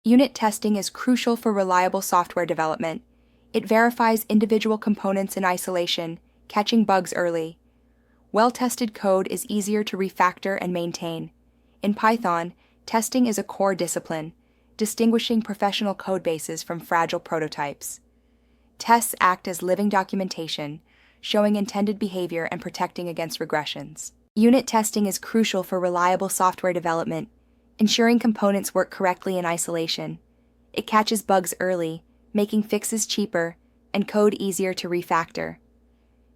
Unit testing is crucial for reliable software development. It verifies individual components in isolation, catching bugs early. Well-tested code is easier to refactor and maintain. In Python, testing is a core discipline, distinguishing professional codebases from fragile prototypes. Tests act as living documentation, showing intended behavior and protecting against regressions. Unit testing is crucial for reliable software development, ensuring components work correctly in isolation. It catches bugs early, making fixes cheaper and code easier to refactor.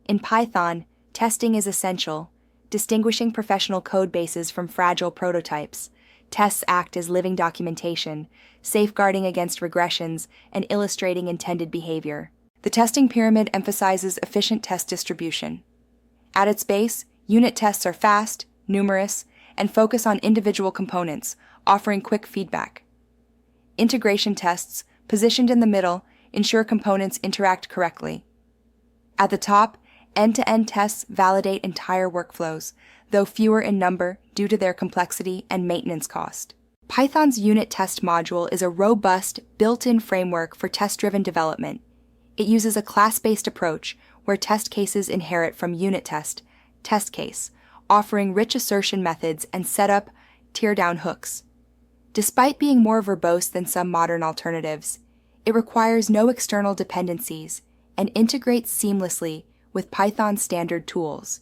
In Python, testing is essential, distinguishing professional codebases from fragile prototypes. Tests act as living documentation, safeguarding against regressions and illustrating intended behavior. The testing pyramid emphasizes efficient test distribution. At its base, unit tests are fast, numerous, and focus on individual components, offering quick feedback. Integration tests, positioned in the middle, ensure components interact correctly. At the top, end-to-end tests validate entire workflows, though fewer in number due to their complexity and maintenance cost. Python's unit test module is a robust, built-in framework for test-driven development. It uses a class-based approach where test cases inherit from unit test case, offering rich assertion methods and setup, teardown hooks. Despite being more verbose than some modern alternatives, it requires no external dependencies and integrates seamlessly with Python's standard tools,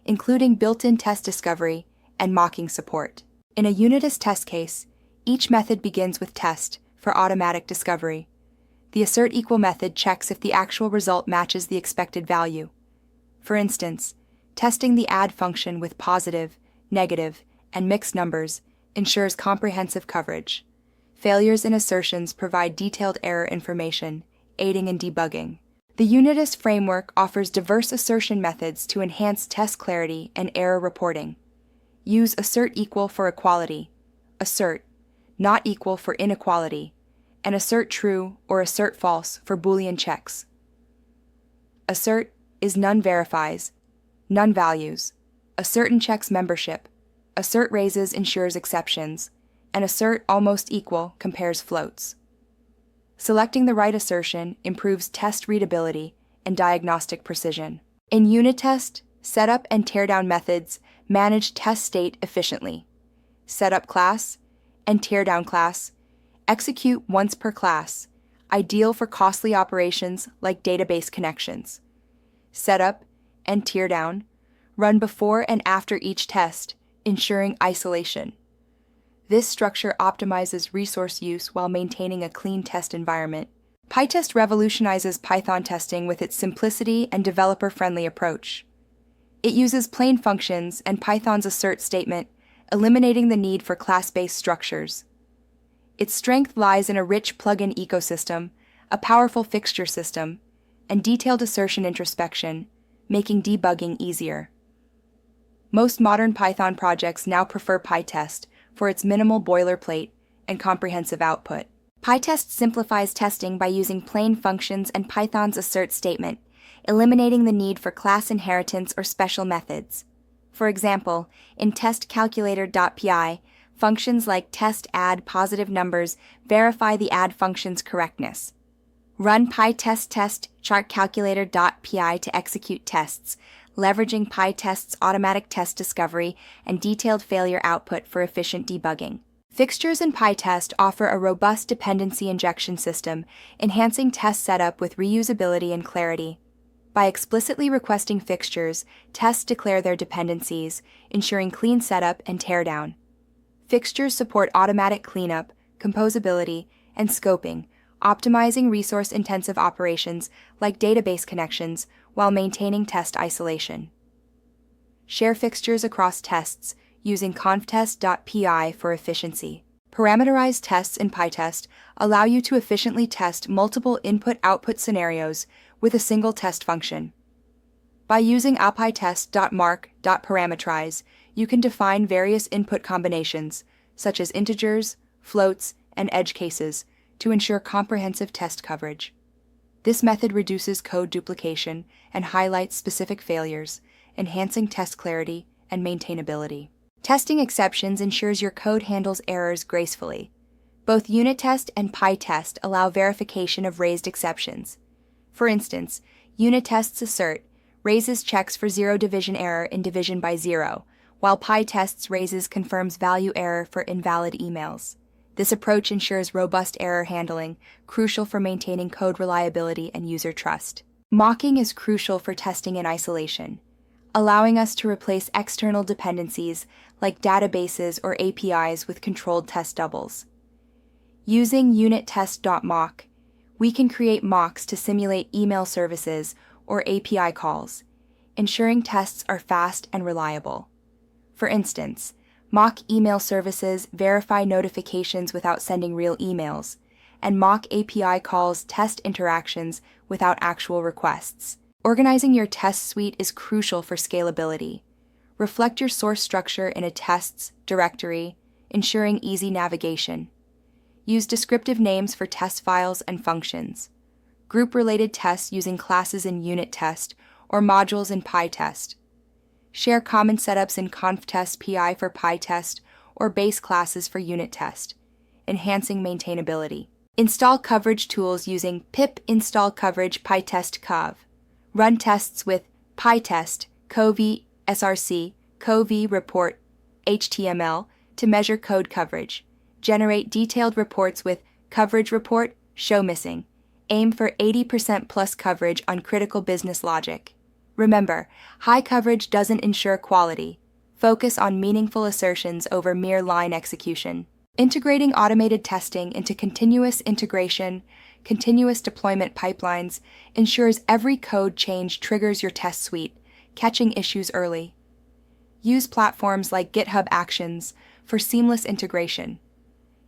including built-in test discovery and mocking support. In a unitest test case, each method begins with test for automatic discovery. The assert equal method checks if the actual result matches the expected value. For instance, testing the add function with positive, negative, and mixed numbers ensures comprehensive coverage. Failures in assertions provide detailed error information, aiding in debugging. The unitest framework offers diverse assertion methods to enhance test clarity and error reporting. Use assert equal for equality, assert not equal for inequality, and assert true or assert false for Boolean checks. Assert is none verifies, none values, assert and checks membership, assert raises ensures exceptions, and assert almost equal compares floats. Selecting the right assertion improves test readability and diagnostic precision. In unit test, setup and teardown methods manage test state efficiently. Setup class and teardown class execute once per class, ideal for costly operations like database connections. Setup and teardown run before and after each test, ensuring isolation. This structure optimizes resource use while maintaining a clean test environment. PyTest revolutionizes Python testing with its simplicity and developer-friendly approach. It uses plain functions and Python's assert statement, eliminating the need for class-based structures. Its strength lies in a rich plugin ecosystem, a powerful fixture system, and detailed assertion introspection, making debugging easier. Most modern Python projects now prefer PyTest for its minimal boilerplate and comprehensive output. PyTest simplifies testing by using plain functions and Python's assert statement, eliminating the need for class inheritance or special methods. For example, in testcalculator.py, functions like test add positive numbers verify the add function's correctness. Run pytest test chartcalculator.py to execute tests, leveraging PyTest's automatic test discovery and detailed failure output for efficient debugging. Fixtures in PyTest offer a robust dependency injection system, enhancing test setup with reusability and clarity. By explicitly requesting fixtures, tests declare their dependencies, ensuring clean setup and teardown. Fixtures support automatic cleanup, composability, and scoping, optimizing resource-intensive operations like database connections while maintaining test isolation. Share fixtures across tests using conftest.py for efficiency. Parameterized tests in PyTest allow you to efficiently test multiple input-output scenarios with a single test function. By using apytest.mark.parameterize, you can define various input combinations, such as integers, floats, and edge cases, to ensure comprehensive test coverage. This method reduces code duplication and highlights specific failures, enhancing test clarity and maintainability. Testing exceptions ensures your code handles errors gracefully. Both UnitTest and PyTest allow verification of raised exceptions. For instance, UnitTest's assert raises checks for zero division error in division by zero, while PyTest's raises confirms value error for invalid emails. This approach ensures robust error handling, crucial for maintaining code reliability and user trust. Mocking is crucial for testing in isolation, allowing us to replace external dependencies like databases or APIs with controlled test doubles. Using unittest.mock, we can create mocks to simulate email services or API calls, ensuring tests are fast and reliable. For instance, mock email services verify notifications without sending real emails, and mock API calls test interactions without actual requests. Organizing your test suite is crucial for scalability. Reflect your source structure in a tests directory, ensuring easy navigation. Use descriptive names for test files and functions. Group related tests using classes in UnitTest or modules in PyTest. Share common setups in ConfTest PI for PyTest or base classes for UnitTest, enhancing maintainability. Install coverage tools using pip install coverage pytest cov. Run tests with pytest cov src cov report html to measure code coverage. Generate detailed reports with coverage report show missing. Aim for 80% plus coverage on critical business logic. Remember, high coverage doesn't ensure quality. Focus on meaningful assertions over mere line execution. Integrating automated testing into continuous integration, continuous deployment pipelines ensures every code change triggers your test suite, catching issues early. Use platforms like GitHub Actions for seamless integration.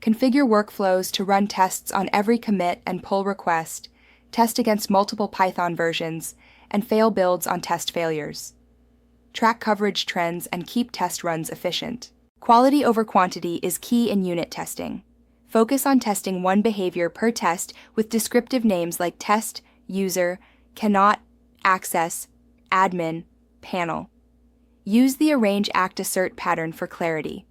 Configure workflows to run tests on every commit and pull request, test against multiple Python versions, and fail builds on test failures. Track coverage trends and keep test runs efficient. Quality over quantity is key in unit testing. Focus on testing one behavior per test with descriptive names like test, user, cannot, access, admin, panel. Use the arrange act assert pattern for clarity.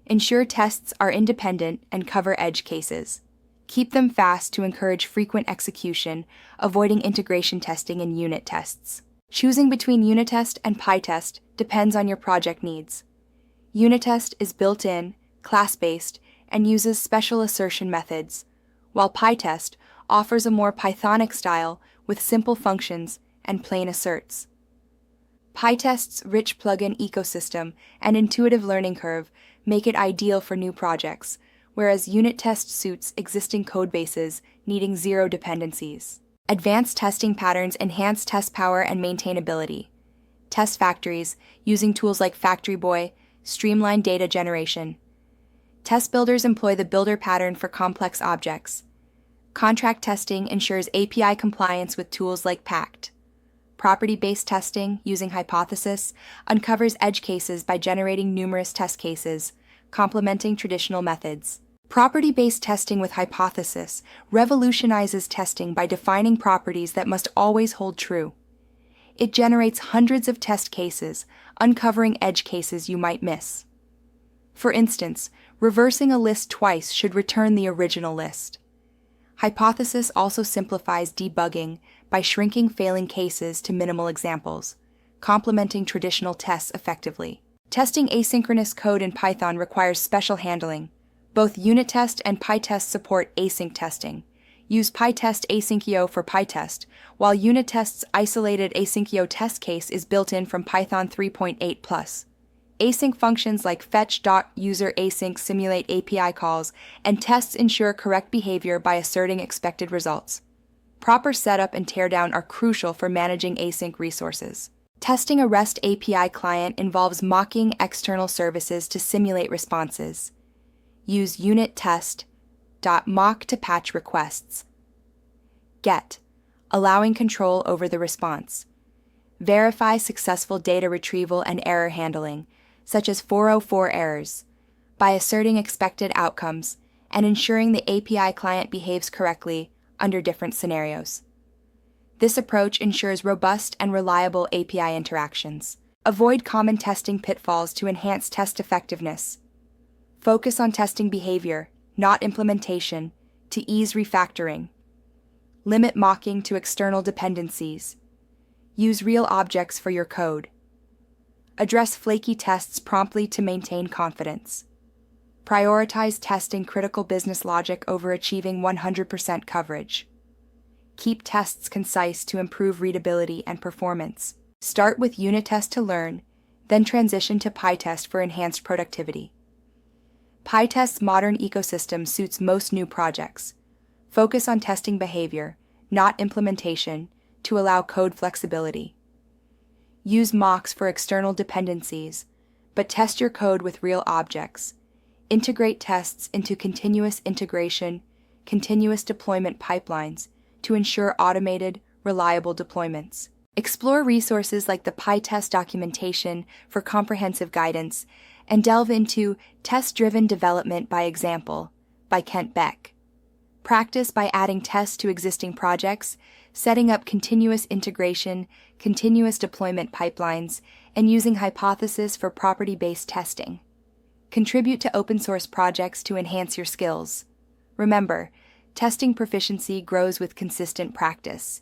Ensure tests are independent and cover edge cases. Keep them fast to encourage frequent execution, avoiding integration testing in unit tests. Choosing between UnitTest and PyTest depends on your project needs. UnitTest is built-in, class-based, and uses special assertion methods, while PyTest offers a more Pythonic style with simple functions and plain asserts. PyTest's rich plugin ecosystem and intuitive learning curve make it ideal for new projects, whereas UnitTest suits existing codebases needing zero dependencies. Advanced testing patterns enhance test power and maintainability. Test factories, using tools like FactoryBoy, streamline data generation. Test builders employ the builder pattern for complex objects. Contract testing ensures API compliance with tools like Pact. Property-based testing, using Hypothesis, uncovers edge cases by generating numerous test cases, complementing traditional methods. Property-based testing with Hypothesis revolutionizes testing by defining properties that must always hold true. It generates hundreds of test cases, uncovering edge cases you might miss. For instance, reversing a list twice should return the original list. Hypothesis also simplifies debugging by shrinking failing cases to minimal examples, complementing traditional tests effectively. Testing asynchronous code in Python requires special handling. Both UnitTest and PyTest support async testing. Use PyTest Asyncio for PyTest, while UnitTest's isolated Asyncio test case is built in from Python 3.8+. Async functions like fetch.userAsync simulate API calls, and tests ensure correct behavior by asserting expected results. Proper setup and teardown are crucial for managing async resources. Testing a REST API client involves mocking external services to simulate responses. Use unittest.mock to patch requests. Get, allowing control over the response. Verify successful data retrieval and error handling, such as 404 errors, by asserting expected outcomes and ensuring the API client behaves correctly under different scenarios. This approach ensures robust and reliable API interactions. Avoid common testing pitfalls to enhance test effectiveness. Focus on testing behavior, not implementation, to ease refactoring. Limit mocking to external dependencies. Use real objects for your code. Address flaky tests promptly to maintain confidence. Prioritize testing critical business logic over achieving 100% coverage. Keep tests concise to improve readability and performance. Start with unit test to learn, then transition to PyTest for enhanced productivity. PyTest's modern ecosystem suits most new projects. Focus on testing behavior, not implementation, to allow code flexibility. Use mocks for external dependencies, but test your code with real objects. Integrate tests into continuous integration, continuous deployment pipelines to ensure automated, reliable deployments. Explore resources like the PyTest documentation for comprehensive guidance, and delve into Test-Driven Development by Example by Kent Beck. Practice by adding tests to existing projects, setting up continuous integration, continuous deployment pipelines, and using hypothesis for property-based testing. Contribute to open-source projects to enhance your skills. Remember, testing proficiency grows with consistent practice.